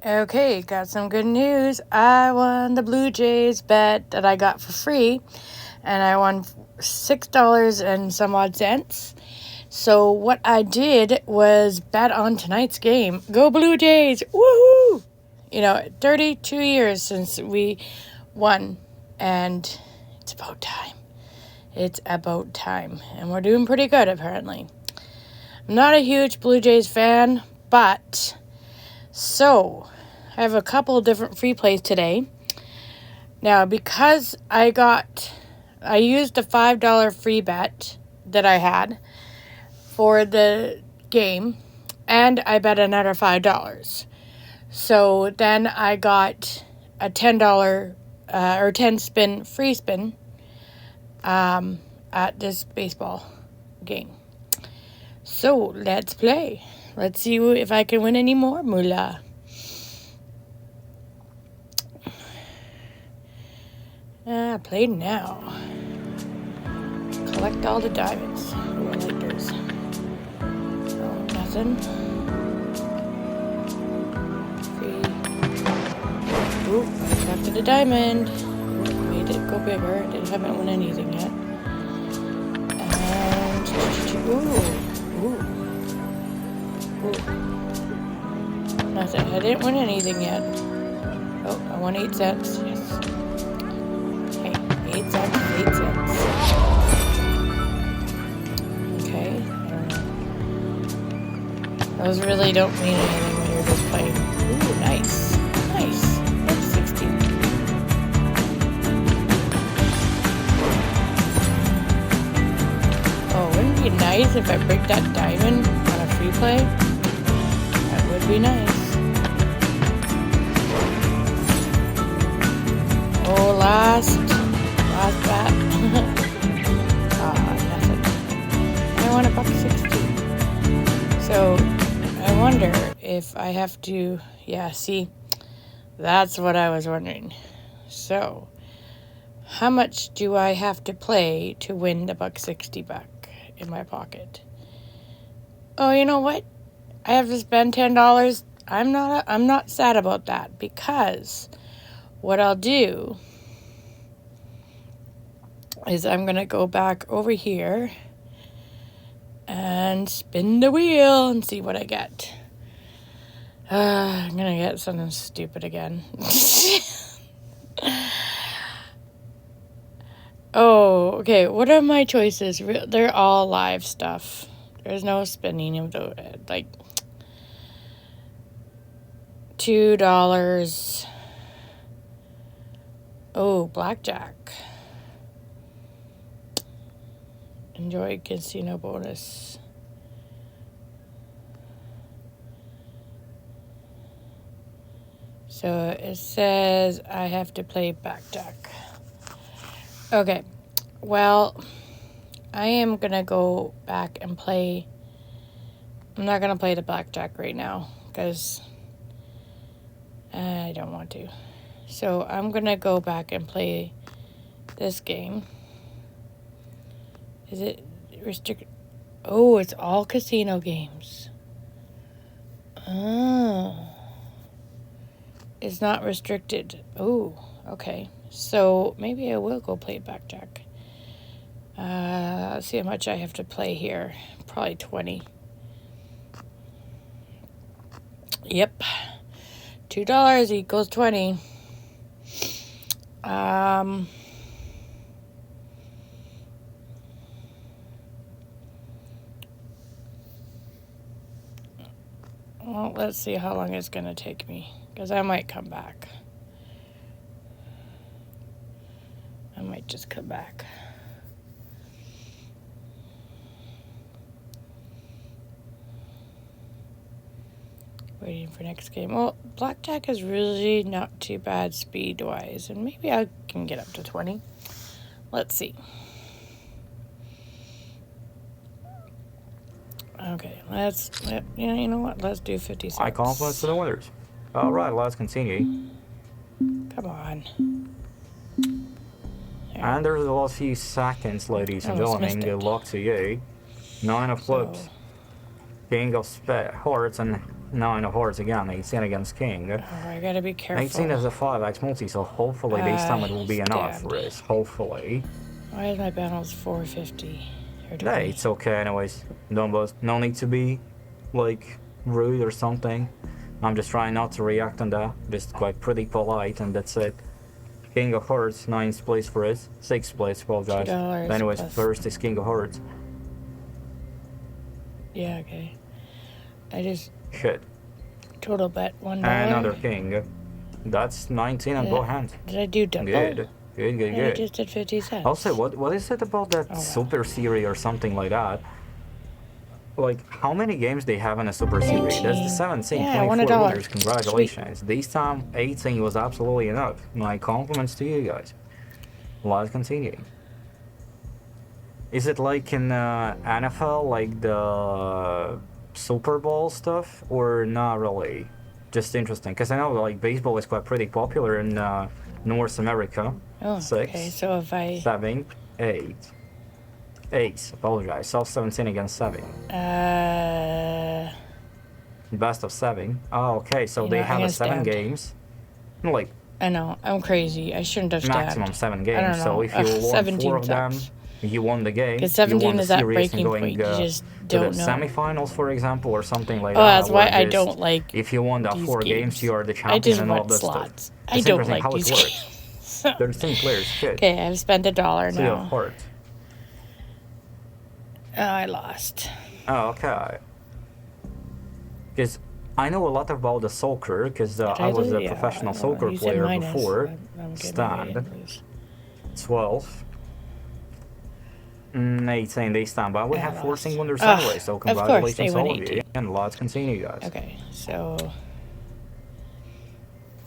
Okay, got some good news. I won the Blue Jays bet that I got for free, and I won $6 and some odd cents. So what I did was bet on tonight's game. Go Blue Jays! Woohoo! 32 years since we won, and it's about time. It's about time, and we're doing pretty good apparently. I'm not a huge Blue Jays fan, but so I have a couple of different free plays today. Now, because I used a $5 free bet that I had for the game, and I bet another $5. So then I got a $10 or 10 spin free spin at this baseball game. So let's play. Let's see if I can win any more moolah. Play now. Collect all the diamonds. Ooh, I like those. Oh, nothing. Free. Ooh, I collected a diamond. Ooh, made it go bigger. Haven't won anything yet. And ooh. Nothing. I didn't win anything yet. Oh, I won 8 cents. Yes. 8 cents is 8 cents. Okay. Those really don't mean anything when you're just playing. Ooh, nice. Nice. That's 16. Oh, wouldn't it be nice if I break that diamond on a free play? That would be nice. Oh, last bet. Nothing. I want $1.60. So I wonder if I have to. Yeah, see, that's what I was wondering. So, how much do I have to play to win the $1.60 back in my pocket? Oh, you know what? I have to spend $10. I'm not sad about that, because what I'll do is I'm going to go back over here and spin the wheel and see what I get. I'm going to get something stupid again. Oh, okay. What are my choices? They're all live stuff. There's no spinning of the, like, $2. Oh, Blackjack. Enjoy casino bonus. So it says I have to play Blackjack. Okay. Well, I am going to go back and play. I'm not going to play the Blackjack right now because I don't want to. So I'm going to go back and play this game. Is it restricted? Oh, it's all casino games. Oh. It's not restricted. Oh, okay. So maybe I will go play Blackjack. Let's see how much I have to play here. Probably 20. Yep. $2 equals 20. Well, let's see how long it's going to take me, because I might come back. I might just come back. Waiting for next game. Well, Blackjack is really not too bad speed-wise, and maybe I can get up to 20. Let's see. Okay, you know what? Let's do 50 cents. High confidence to the winners. All right, let's continue. Come on. There. And there's the last few seconds, ladies and gentlemen. Good luck to you. 9 of clubs. King of hearts and 9 of hearts again, 18 against king. Oh, I gotta be careful. 18 is a 5x multi, so hopefully this time it will be enough for us. Hopefully. Why is my balance 450? Yeah, it's okay anyways. No need to be, like, rude or something. I'm just trying not to react on that. Just quite pretty polite, and that's it. King of hearts, 9th place for us. 6th place, apologize. Anyways, first is king of hearts. Yeah, okay. I just... Shit. Total bet $1. Another king. That's 19 on both hands. Did I do double? Good. I just did 50 cents. Also, what is it about that Super Series or something like that? Like, how many games they have in a Super Series? That's the 17, yeah, 24 winners. Congratulations. Sweet. This time, 18 was absolutely enough. My compliments to you guys. Let's continue. Is it like in NFL, like the Super Bowl stuff, or not really? Just interesting, because I know like baseball is quite pretty popular in North America. Oh, 6, okay. So if I 7, 8, 8. Apologize. So 17 against 7. Best of 7. Oh, okay. So they have 7 games. Like. I know. I'm crazy. I shouldn't have maximum stabbed. 7 games. So if you won 4 of them, you won the game. Because 17 is that series breaking going, point. You just don't know. Semifinals, for example, or something like that. Oh, that's why I don't like. If you won the 4 games, you are the champion. I just and want all this slots. Stuff. I don't like these games. 13 players. Shit. Okay, I've spent $1 now. Heart. Oh, I lost. Oh, okay. Because I know a lot about the soccer, because I was a professional soccer player before. Stand. 12. 18, they stand by. We have 4 single winners anyway, so congratulations all of you. And let's continue, guys. Okay, so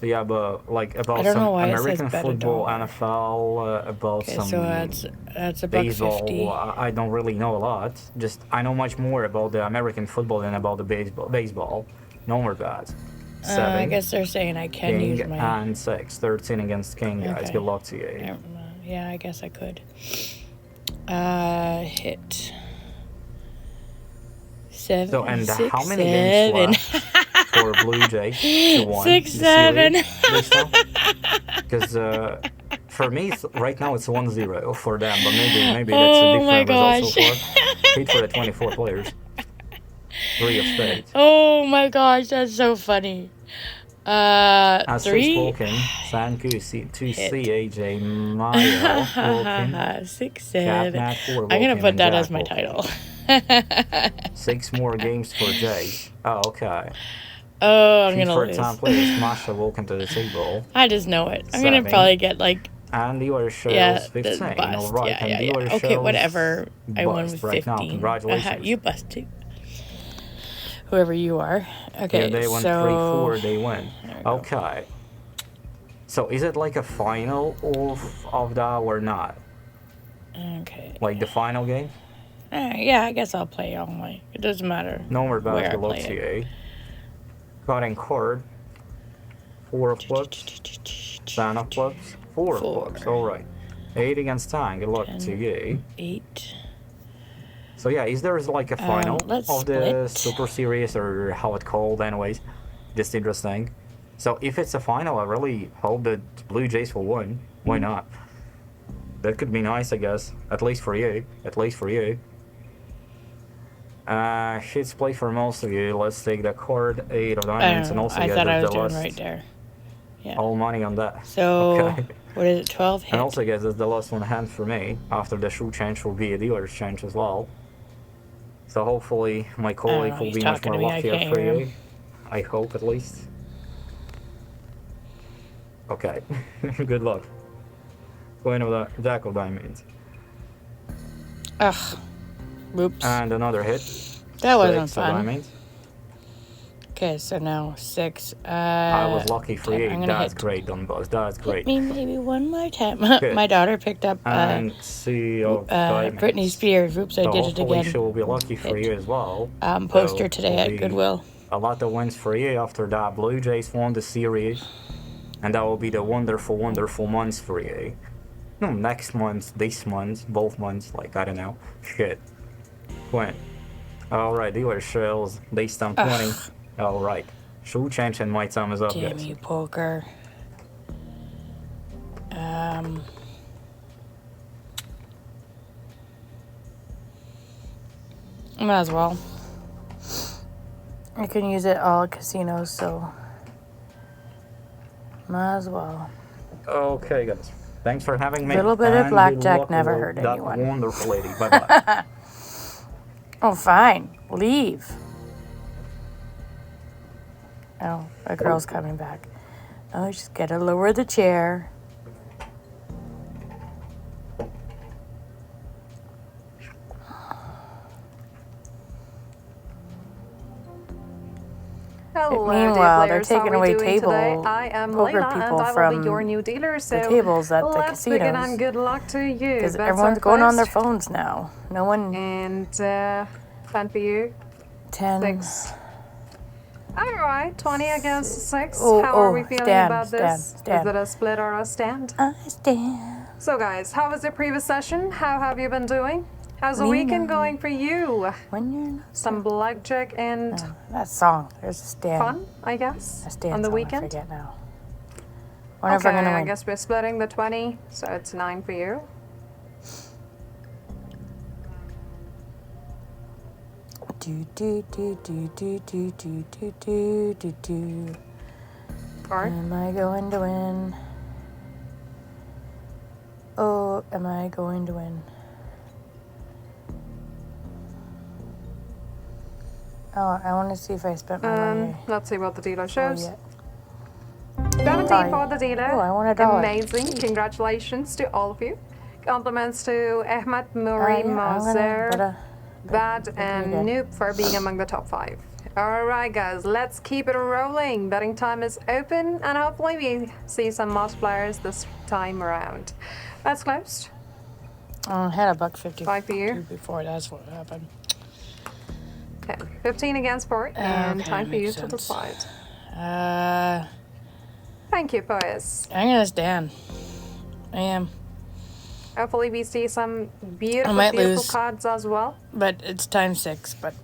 yeah, but like about some American football, NFL, about some so that's a baseball. I don't really know a lot. Just I know much more about the American football than about the baseball. No more bad. 7. I guess they're saying I can king use my... and 6. 13 against king, guys. Good luck to you. Yeah, I guess I could. Hit. 7. So, and 6, how many games left for Blue Jays to win 6, 7. Because for me, right now it's 1-0 for them, but maybe that's a different result so far. Hit for the 24 players. 3 of spades. Oh my gosh, that's so funny. 3. Walking, Sanku, 2 CAJ, Maya, Walking, 6, 7. Cat, 4, I'm gonna put that as my title. 6 more games for Jays. Oh, okay. Oh, I'm gonna lose. First-time players, Masha, welcome to the table. I just know it. I'm gonna probably get like. And your shows 15. Bust. Right. Yeah. Okay, whatever. I won with 15. Right now. Congratulations. You busted. Whoever you are. Okay, they went 3-4, they win. Okay. So is it like a final of that or not? Okay. Like the final game? Yeah, I guess I'll play all my... It doesn't matter. No more basketball TA. Cutting cord. 4 of clubs. 10 of clubs. 4 of clubs. Alright. 8 against 10. Good luck to you. 8. So yeah, is there like a final of the Super Series, or how it's called anyways? Just interesting. So if it's a final, I really hope that Blue Jays will win. Why not? That could be nice, I guess. At least for you. Hits play for most of you. Let's take the card, 8 of diamonds, and also I get thought I was the doing last. Right there. Yeah. All money on that. So, okay. What is it, 12 hit? And also, guess that's the last one hand for me. After the shoe change will be a dealer's change as well. So hopefully my colleague will be much more luckier for you. I hope, at least. Okay. Good luck. Queen of the Jack of diamonds. Ugh. Oops. And another hit. That wasn't fun. Diamonds. Okay, so now 6. I was lucky for you. That's great, Don Buzz. That's great. Hit me maybe one more time. My daughter picked up and Britney Spears. Oops, I did it again. She will be lucky for you as well. Poster today at Goodwill. A lot of wins for you after that. Blue Jays won the series. And that will be the wonderful, wonderful months for you. No, next month, this month, both months, like, I don't know. Shit. When? Alright, dealer shells. They stamp 20. All right. Shoe change and my time is up, Damn guys. you, poker. Might as well. I can use it all at casinos, so might as well. Okay, guys. Thanks for having me. Little bit of And good blackjack luck never with hurt that anyone. wonderful lady. Bye-bye. Oh, fine. Leave. Oh, a girl's coming back. Oh, just gotta lower the chair. Hello, Meanwhile, they're players. How taking are we away doing today? table I am poker Layla, and people I will from be your new dealer. So the tables at the let's begin, casinos. and good luck to you. Because Bets everyone's are going on their closed. phones now. No one. And 10 for you. 10. 6. All right, 20 against 6. Oh, How are we feeling stand, about this? stand. Is it a split or a stand? I stand. So, guys, how was the previous session? How have you been doing? How's the Me weekend know. going for you? When you're not. Some blackjack and Oh, that song. There's a stand. fun, I guess, A stand on the song, weekend. I forget now. Wonder if I'm Okay, gonna I win. guess we're splitting the 20, so it's 9 for you. Do do do do do do do do do do do. Or Am I going to win? Oh, am I going to win? Oh, I want to see if I spent my money. let's see what the dealer Oh, shows. yeah. 17 for the dealer. Oh, I want $1. Amazing. Congratulations to all of you. Compliments to Ahmed, Muri, Yeah, I'm Mazer, gonna Bad, and again. Noob for being among the top 5. Alright guys, let's keep it rolling. Betting time is open, and hopefully we see some multipliers this time around. That's closed. I had $1.50 5 for you. before. That's what happened. 10. 15 against 4, and Okay, time for you makes to sense. decide. Thank you, Poes. I'm gonna stand. I am, Hopefully we see some beautiful, might beautiful lose. cards as well. but it's times 6. But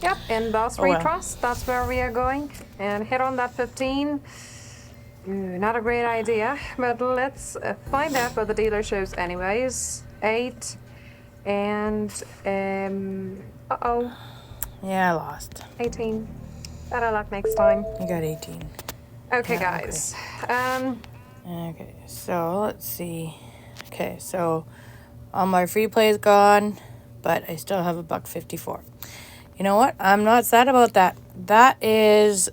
Yep, in those Oh, three well. trusts, that's where we are going. And hit on that 15. Not a great idea, but let's find out what the dealer shows anyways. 8 and uh-oh, yeah, I lost. 18. Better luck next time. You got 18. Okay, Yeah, guys. Okay, so let's see. Okay, so all my free play is gone, but I still have $1.54. You know what? I'm not sad about that. That is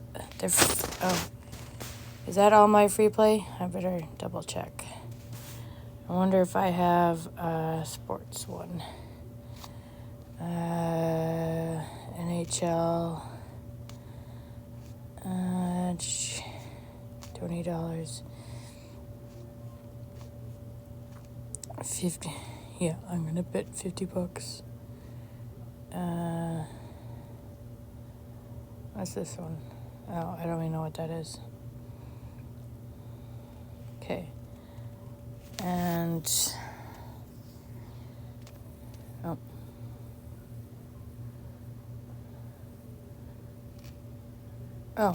is that all my free play? I better double check. I wonder if I have a sports one. NHL. $20. 50. Yeah, I'm gonna bet $50. What's this one? Oh, I don't even know what that is. Okay. And oh. Oh.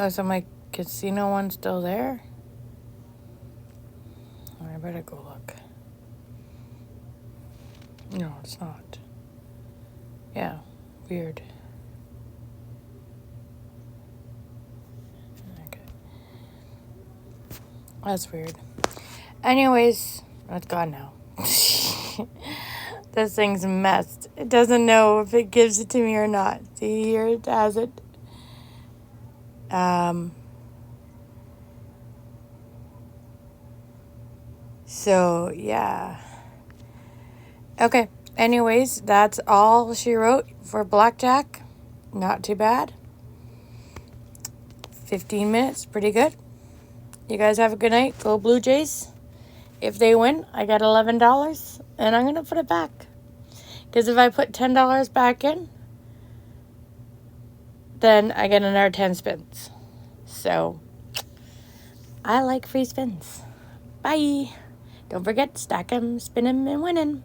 Oh, so my casino one's still there? I better go look. No, it's not. Yeah, weird. Okay. That's weird. Anyways, it's gone now. This thing's messed. It doesn't know if it gives it to me or not. See, here it has it. So, yeah. Okay. Anyways, that's all she wrote for Blackjack. Not too bad. 15 minutes. Pretty good. You guys have a good night. Go Blue Jays. If they win, I got $11. And I'm going to put it back. Because if I put $10 back in, then I get another 10 spins. So, I like free spins. Bye. Don't forget, stack 'em, spin 'em, and win 'em.